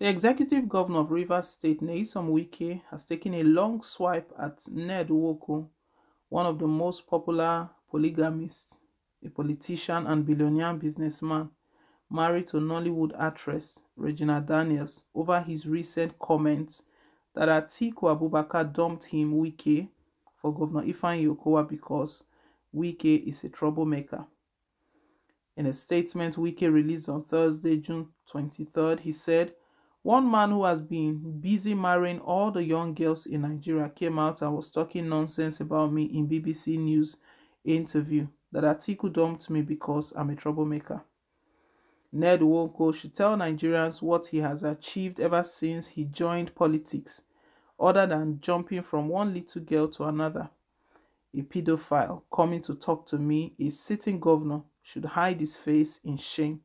The executive governor of Rivers State, Nyesom Wike, has taken a long swipe at Ned Nwoko, one of the most popular polygamists, a politician and billionaire businessman married to Nollywood actress Regina Daniels, over his recent comments that Atiku Abubakar dumped him, Wike, for Governor Ifeanyi because Wike is a troublemaker. In a statement Wike released on Thursday, June 23rd, he said, "One man who has been busy marrying all the young girls in Nigeria came out and was talking nonsense about me in BBC News interview that Atiku dumped me because I'm a troublemaker. Ned Nwoko should tell Nigerians what he has achieved ever since he joined politics, other than jumping from one little girl to another. A pedophile coming to talk to me, a sitting governor, should hide his face in shame.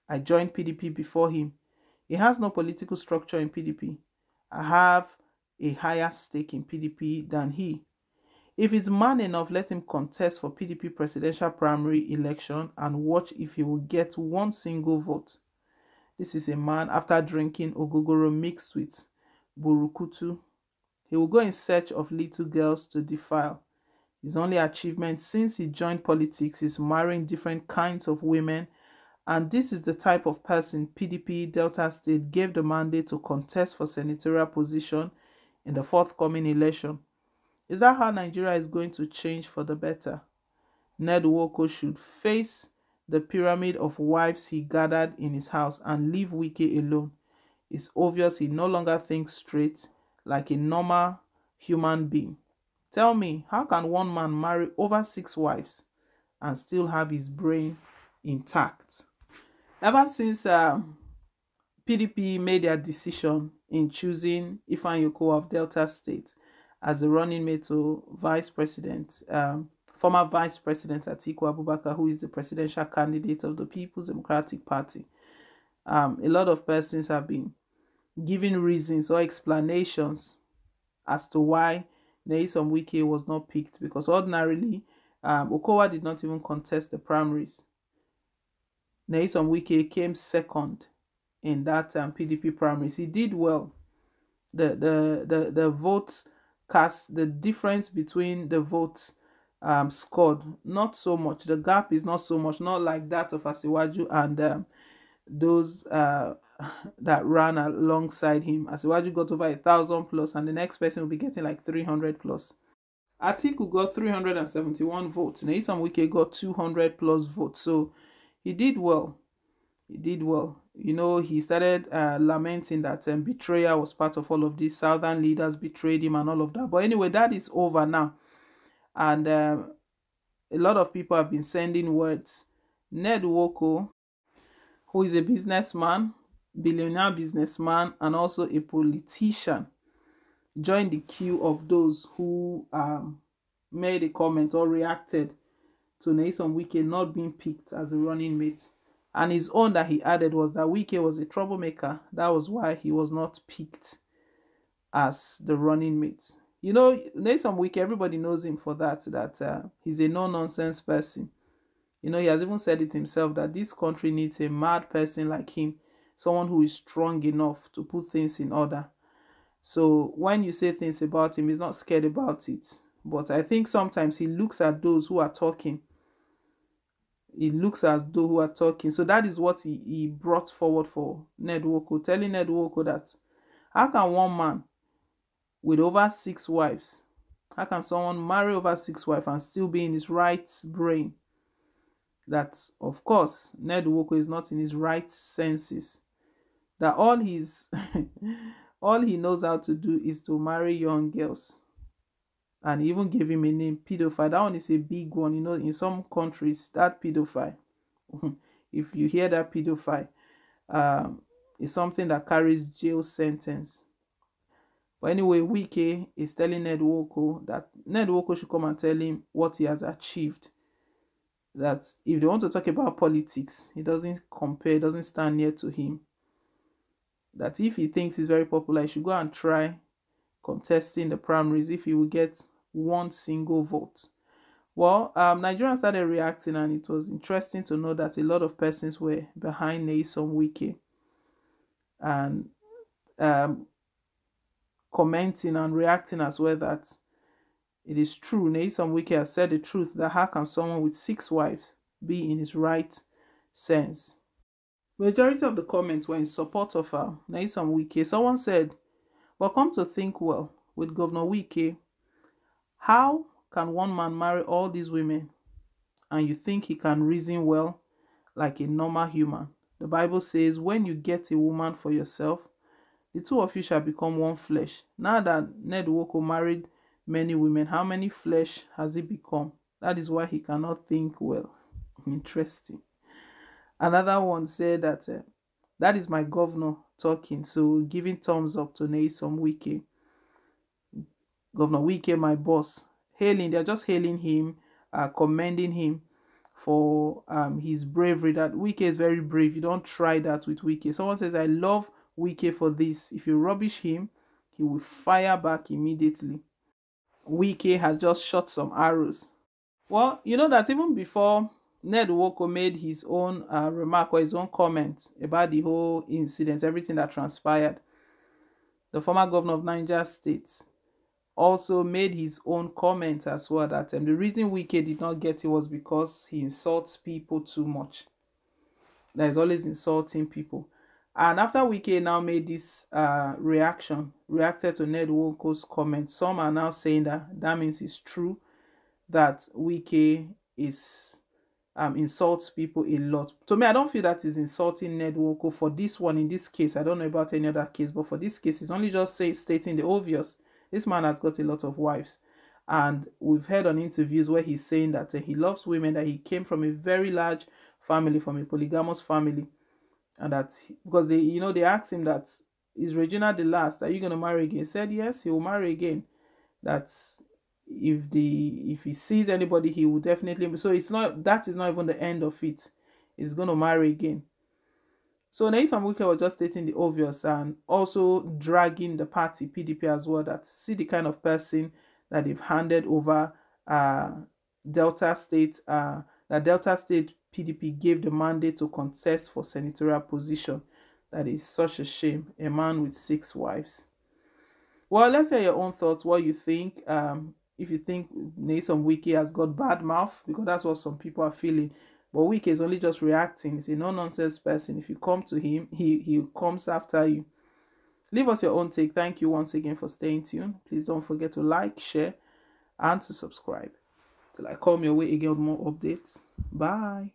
I joined PDP before him. He has no political structure in PDP. I have a higher stake in PDP than he. If he's man enough, let him contest for PDP presidential primary election and watch if he will get one single vote. This is a man after drinking ogogoro mixed with burukutu. He will go in search of little girls to defile. His only achievement since he joined politics is marrying different kinds of women, and this is the type of person PDP Delta State gave the mandate to contest for senatorial position in the forthcoming election. Is that how Nigeria is going to change for the better? Ned Nwoko should face the pyramid of wives he gathered in his house and leave Wike alone. It's obvious he no longer thinks straight like a normal human being. Tell me, how can one man marry over 6 wives and still have his brain intact? Ever since PDP made their decision in choosing Ifeanyi of Delta State as the running mate to Vice President, former Vice President Atiku Abubakar, who is the presidential candidate of the People's Democratic Party, a lot of persons have been giving reasons or explanations as to why Nyesom Wike was not picked, because ordinarily Okowa did not even contest the primaries. Nyesom Wike came second in that PDP primaries. He did well. The votes cast, the difference between the votes scored, not so much. The gap is not so much, not like that of Asiwaju and those that ran alongside him. Asiwaju got over 1,000 plus, and the next person will be getting like 300 plus. Atiku got 371 votes. Nyesom Wike got 200 plus votes. So he did well. He did well. You know, he started lamenting that betrayal was part of all of this. Southern leaders betrayed him and all of that. But anyway, that is over now. And a lot of people have been sending words. Ned Nwoko, who is a businessman, billionaire businessman, and also a politician, joined the queue of those who made a comment or reacted to Nyesom Wike not being picked as a running mate. And his own that he added was that Wike was a troublemaker. That was why he was not picked as the running mate. You know, Nyesom Wike, everybody knows him for that he's a no-nonsense person. You know, he has even said it himself that this country needs a mad person like him, someone who is strong enough to put things in order. So when you say things about him, he's not scared about it. But I think sometimes he looks at those who are talking. He looks at those who are talking. So that is what he brought forward for Ned Nwoko, telling Ned Nwoko that how can one man with over 6 wives, how can someone marry over 6 wives and still be in his right brain? That, of course, Ned Nwoko is not in his right senses. That all he's all he knows how to do is to marry young girls. And he even gave him a name, pedophile. That one is a big one. You know, in some countries, that pedophile, if you hear that pedophile, it's something that carries jail sentence. But anyway, Wike is telling Ned Nwoko that Ned Nwoko should come and tell him what he has achieved. That if they want to talk about politics, he doesn't compare, it doesn't stand near to him. That if he thinks he's very popular, he should go and try contesting the primaries if he will get one single vote. Well, Nigerians started reacting, and it was interesting to know that a lot of persons were behind Nyesom Wike. and commenting and reacting as well that it is true. Nyesom Wike has said the truth, that how can someone with 6 wives be in his right sense? Majority of the comments were in support of Nyesom Wike. Someone said, but come to think well, with Governor Wike, how can one man marry all these women and you think he can reason well like a normal human? The Bible says, when you get a woman for yourself, the two of you shall become one flesh. Now that Nwoko married many women, how many flesh has he become? That is why he cannot think well. Interesting. Another one said that that is my governor talking, so giving thumbs up to Nyesom Wike. Governor Wike, my boss. Hailing, they're just hailing him, commending him for his bravery. That Wike is very brave. You don't try that with Wike. Someone says, I love Wike for this. If you rubbish him, he will fire back immediately. Wike has just shot some arrows. Well, you know that even before Nwoko made his own remark or his own comment about the whole incident, everything that transpired, the former governor of Niger State also made his own comment as well, that the reason Wike did not get it was because he insults people too much. That is always insulting people. And after Wike now made this reacted to Nwoko's comment, some are now saying that means it's true that Wike is insults people a lot. To me, I don't feel that is insulting Nwoko for this one. In this case, I don't know about any other case, but for this case, it's only just stating the obvious. This man has got a lot of wives, and we've heard on interviews where he's saying that he loves women, that he came from a very large family, from a polygamous family, and that because they asked him that, is Regina the last? Are you going to marry again? He said yes, he will marry again. That's if he sees anybody, he will definitely. So that is not even the end of it. He's going to marry again. So Nyesom Wike was just stating the obvious and also dragging the party PDP as well, that see the kind of person that they've handed over Delta State, that Delta State PDP gave the mandate to contest for senatorial position. That is such a shame. A man with 6 wives. Well, let's hear your own thoughts, what you think. If you think Nyesom Wike has got bad mouth, because that's what some people are feeling. But Wike is only just reacting. He's a no-nonsense person. If you come to him, he comes after you. Leave us your own take. Thank you once again for staying tuned. Please don't forget to like, share, and to subscribe. Till I come your way again with more updates. Bye.